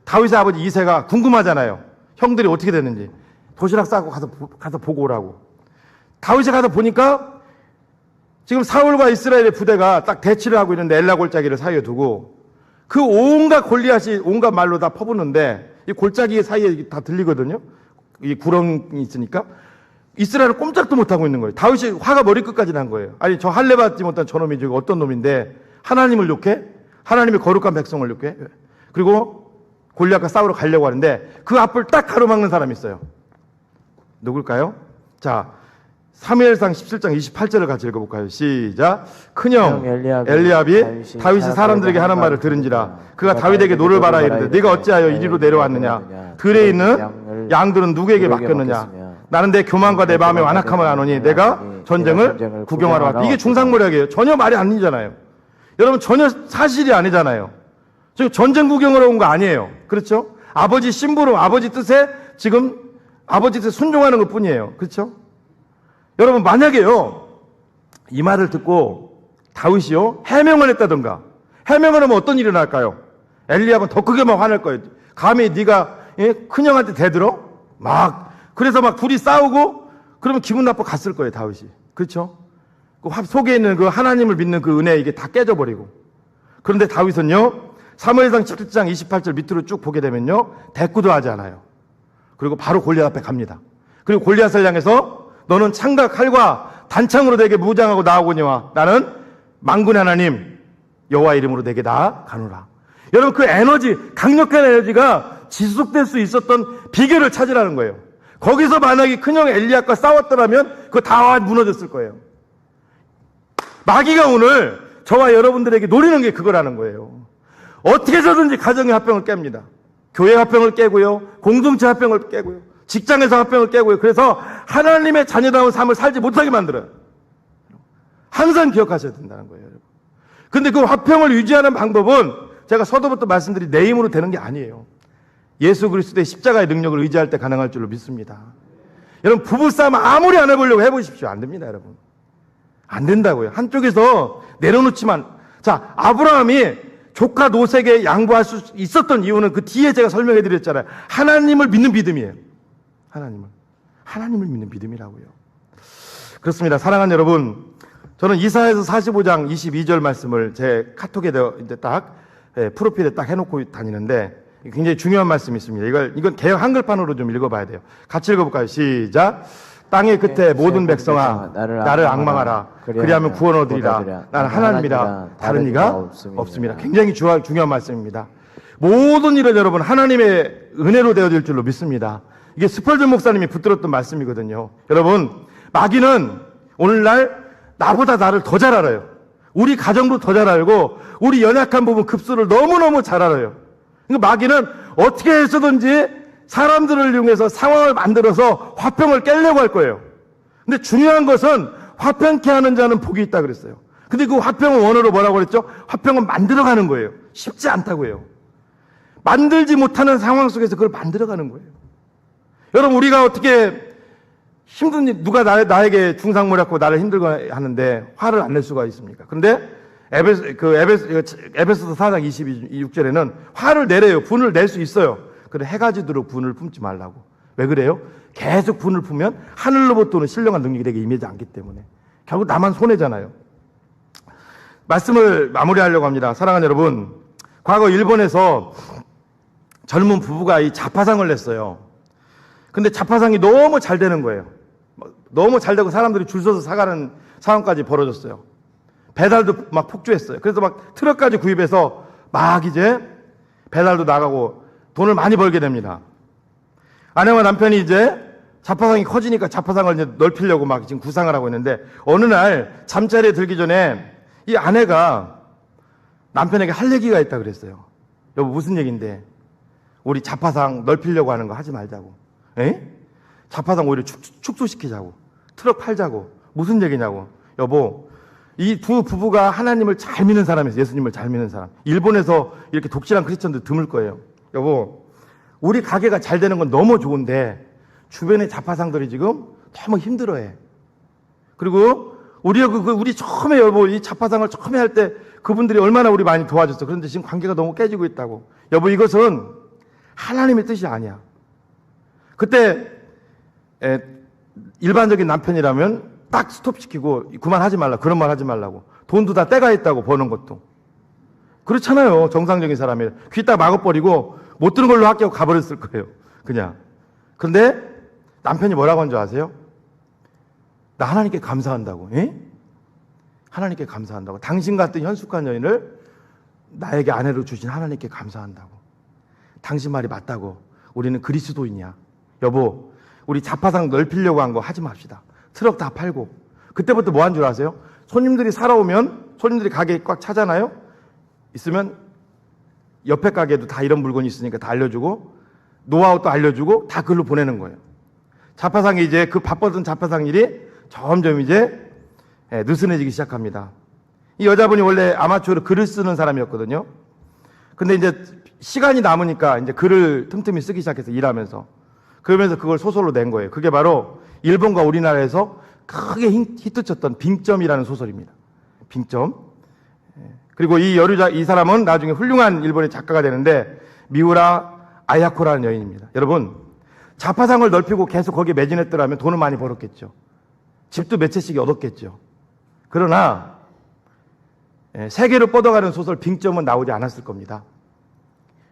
다윗의 아버지 이새가 궁금하잖아요. 형들이 어떻게 됐는지. 도시락 싸고 가서 보고 오라고. 다윗이 가서 보니까 지금 사울과 이스라엘의 부대가 딱 대치를 하고 있는데 엘라 골짜기를 사이에 두고 그 온갖 골리앗이 온갖 말로 다 퍼붓는데 이 골짜기 사이에 다 들리거든요. 이 구렁이 있으니까 이스라엘은 꼼짝도 못하고 있는 거예요. 다윗이 화가 머리끝까지 난 거예요. 아니 저 할례 받지 못한 저놈이 지금 어떤 놈인데 하나님을 욕해? 하나님의 거룩한 백성을 욕해? 그리고 골리앗과 싸우러 가려고 하는데 그 앞을 딱 가로막는 사람이 있어요. 누굴까요? 자, 사무엘상 17장 28절을 같이 읽어볼까요? 시작. 큰형 엘리압이 다윗이 사람들에게 하는 말을 들은지라 그가 다윗에게 노를 바라 이르되 네가 어찌하여 이리로 내려왔느냐? 들에 있는 양들은 누구에게 맡겼느냐? 나는 내 교만과 내 마음의 완악함을 아노니 내가 전쟁을 구경하러 왔다. 이게 중상모략이에요. 전혀 말이 아니잖아요. 여러분 전혀 사실이 아니잖아요. 지금 전쟁 구경으로 온 거 아니에요. 그렇죠? 아버지 심부름, 아버지 뜻에 지금 아버지 뜻에 순종하는 것 뿐이에요. 그렇죠? 여러분 만약에요 이 말을 듣고 다윗이요 해명을 했다던가 해명을 하면 어떤 일이 날까요? 엘리압은 더 크게 막 화낼 거예요. 감히 네가 큰형한테 대들어? 막 그래서 막 둘이 싸우고 그러면 기분 나빠 갔을 거예요. 다윗이. 그렇죠? 그 속에 있는 그 하나님을 믿는 그 은혜 이게 다 깨져버리고. 그런데 다윗은요 사무엘상 17장 28절 밑으로 쭉 보게 되면요 대꾸도 하지 않아요. 그리고 바로 골리앗 앞에 갑니다. 그리고 골리앗을 향해서 너는 창과 칼과 단창으로 내게 무장하고 나아오거니와 나는 만군의 하나님 여호와 이름으로 내게 나아가노라. 여러분 그 에너지, 강력한 에너지가 지속될 수 있었던 비결을 찾으라는 거예요. 거기서 만약에 큰형 엘리압과 싸웠더라면 그거 다 무너졌을 거예요. 마귀가 오늘 저와 여러분들에게 노리는 게 그거라는 거예요. 어떻게 해서든지 가정의 화평을 깹니다. 교회 화평을 깨고요, 공동체 화평을 깨고요, 직장에서 화평을 깨고요. 그래서 하나님의 자녀다운 삶을 살지 못하게 만들어요. 항상 기억하셔야 된다는 거예요, 여러분. 근데 그 화평을 유지하는 방법은 제가 서두부터 말씀드린 내 힘으로 되는 게 아니에요. 예수 그리스도의 십자가의 능력을 의지할 때 가능할 줄로 믿습니다. 여러분 부부싸움 아무리 안 해보려고 해보십시오. 안 됩니다, 여러분. 안 된다고요. 한쪽에서 내려놓지만. 자, 아브라함이 조카 노색에 양보할 수 있었던 이유는 그 뒤에 제가 설명해 드렸잖아요. 하나님을 믿는 믿음이에요. 하나님을 믿는 믿음이라고요. 그렇습니다. 사랑하는 여러분, 저는 이사야서 45장 22절 말씀을 제 카톡에 이제 딱 프로필에 딱 해놓고 다니는데 굉장히 중요한 말씀이 있습니다. 이건 개역 한글판으로 좀 읽어봐야 돼요. 같이 읽어볼까요? 시작. 땅의 끝에 모든 백성아 나를 앙망하라. 그리하면 구원 얻으리라. 나는 하나님이라 다른 이가 없습니다. 굉장히 중요한 말씀입니다. 모든 일은 여러분 하나님의 은혜로 되어질 줄로 믿습니다. 이게 스펄전 목사님이 붙들었던 말씀이거든요. 여러분 마귀는 오늘날 나보다 나를 더 잘 알아요. 우리 가정도 더 잘 알고 우리 연약한 부분 급수를 너무너무 잘 알아요. 그러니까 마귀는 어떻게 해서든지 사람들을 이용해서 상황을 만들어서 화평을 깨려고 할 거예요. 근데 중요한 것은 화평케 하는 자는 복이 있다 그랬어요. 근데 그 화평은 원어로 뭐라고 그랬죠? 화평은 만들어가는 거예요. 쉽지 않다고 해요. 만들지 못하는 상황 속에서 그걸 만들어가는 거예요. 여러분 우리가 어떻게 힘든 일, 누가 나에게 중상모략하고 나를 힘들게 하는데 화를 안 낼 수가 있습니까? 근데 에베소서 4장 26절에는 화를 내래요. 분을 낼 수 있어요. 그래 해가 지도록 분을 품지 말라고. 왜 그래요? 계속 분을 품으면 하늘로부터 오는 신령한 능력이 내게 임하지 않기 때문에 결국 나만 손해잖아요. 말씀을 마무리하려고 합니다. 사랑하는 여러분, 과거 일본에서 젊은 부부가 이 자파상을 냈어요. 근데 자파상이 너무 잘 되는 거예요. 너무 잘 되고 사람들이 줄 서서 사가는 상황까지 벌어졌어요. 배달도 막 폭주했어요. 그래서 막 트럭까지 구입해서 막 이제 배달도 나가고 돈을 많이 벌게 됩니다. 아내와 남편이 이제 자파상이 커지니까 자파상을 이제 넓히려고 막 지금 구상을 하고 있는데, 어느 날 잠자리에 들기 전에 이 아내가 남편에게 할 얘기가 있다 그랬어요. 여보, 무슨 얘기인데? 우리 자파상 넓히려고 하는 거 하지 말자고. 에? 자파상 오히려 축소시키자고. 트럭 팔자고. 무슨 얘기냐고. 여보, 이 두 부부가 하나님을 잘 믿는 사람이었어요. 예수님을 잘 믿는 사람. 일본에서 이렇게 독실한 크리스천들 드물 거예요. 여보, 우리 가게가 잘 되는 건 너무 좋은데 주변의 자파상들이 지금 너무 힘들어해. 그리고 우리 처음에 여보, 이 자파상을 처음에 할 때 그분들이 얼마나 우리 많이 도와줬어. 그런데 지금 관계가 너무 깨지고 있다고. 여보, 이것은 하나님의 뜻이 아니야. 그때 일반적인 남편이라면 딱 스톱시키고 그만하지 말라, 그런 말 하지 말라고. 돈도 다 때가 있다고, 버는 것도. 그렇잖아요. 정상적인 사람이 귀 딱 막아버리고 못 들은 걸로 학교 가버렸을 거예요. 그냥. 그런데 남편이 뭐라고 한 줄 아세요? 나 하나님께 감사한다고. 에? 하나님께 감사한다고. 당신 같은 현숙한 여인을 나에게 아내로 주신 하나님께 감사한다고. 당신 말이 맞다고. 우리는 그리스도인이야. 여보, 우리 자파상 넓히려고 한 거 하지 맙시다. 트럭 다 팔고. 그때부터 뭐 한 줄 아세요? 손님들이 살아오면, 손님들이 가게에 꽉 차잖아요? 있으면 옆에 가게도 다 이런 물건이 있으니까 다 알려주고, 노하우도 알려주고, 다 글로 보내는 거예요. 자파상이 이제 그 바빴던 자파상 일이 점점 이제 느슨해지기 시작합니다. 이 여자분이 원래 아마추어로 글을 쓰는 사람이었거든요. 근데 이제 시간이 남으니까 이제 글을 틈틈이 쓰기 시작해서 일하면서. 그러면서 그걸 소설로 낸 거예요. 그게 바로 일본과 우리나라에서 크게 히트쳤던 빙점이라는 소설입니다. 빙점. 그리고 이 사람은 나중에 훌륭한 일본의 작가가 되는데, 미우라 아야코라는 여인입니다. 여러분, 자파상을 넓히고 계속 거기에 매진했더라면 돈을 많이 벌었겠죠. 집도 몇 채씩 얻었겠죠. 그러나 세계로 뻗어가는 소설 빙점은 나오지 않았을 겁니다.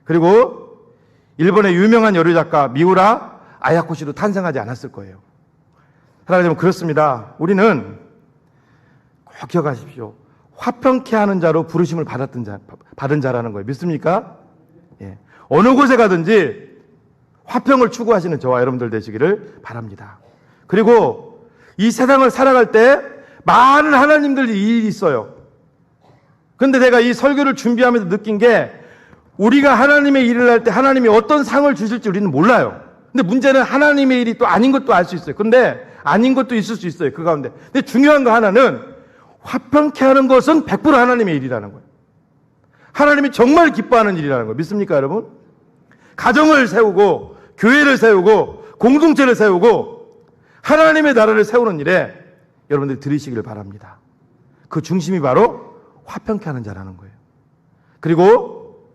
그리고 일본의 유명한 여류 작가 미우라 아야코 씨도 탄생하지 않았을 거예요. 하나님, 그렇습니다. 우리는 꼭 기억하십시오. 화평케 하는 자로 부르심을 받은 자라는 거예요. 믿습니까? 예. 어느 곳에 가든지 화평을 추구하시는 저와 여러분들 되시기를 바랍니다. 그리고 이 세상을 살아갈 때 많은 하나님들 일이 있어요. 그런데 내가 이 설교를 준비하면서 느낀 게, 우리가 하나님의 일을 할 때 하나님이 어떤 상을 주실지 우리는 몰라요. 근데 문제는 하나님의 일이 또 아닌 것도 알 수 있어요. 근데 아닌 것도 있을 수 있어요. 그 가운데. 근데 중요한 거 하나는, 화평케 하는 것은 100% 하나님의 일이라는 거예요. 하나님이 정말 기뻐하는 일이라는 거예요. 믿습니까, 여러분? 가정을 세우고, 교회를 세우고, 공동체를 세우고, 하나님의 나라를 세우는 일에 여러분들이 들으시기를 바랍니다. 그 중심이 바로 화평케 하는 자라는 거예요. 그리고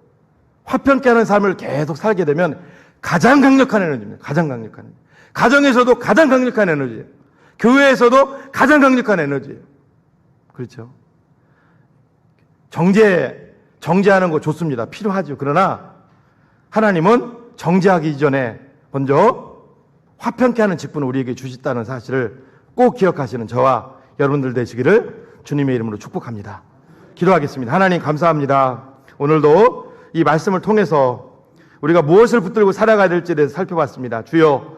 화평케 하는 삶을 계속 살게 되면 가장 강력한 에너지입니다. 가장 강력한 에너지. 가정에서도 가장 강력한 에너지예요. 교회에서도 가장 강력한 에너지예요. 그렇죠? 정죄하는 거 좋습니다. 필요하죠. 그러나 하나님은 정죄하기 이전에 먼저 화평케 하는 직분을 우리에게 주셨다는 사실을 꼭 기억하시는 저와 여러분들 되시기를 주님의 이름으로 축복합니다. 기도하겠습니다. 하나님, 감사합니다. 오늘도 이 말씀을 통해서 우리가 무엇을 붙들고 살아가야 될지에 대해서 살펴봤습니다. 주여,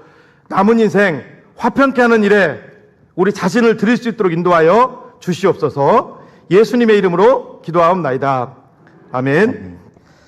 남은 인생 화평케 하는 일에 우리 자신을 드릴 수 있도록 인도하여 주시옵소서. 예수님의 이름으로 기도하옵나이다. 아멘.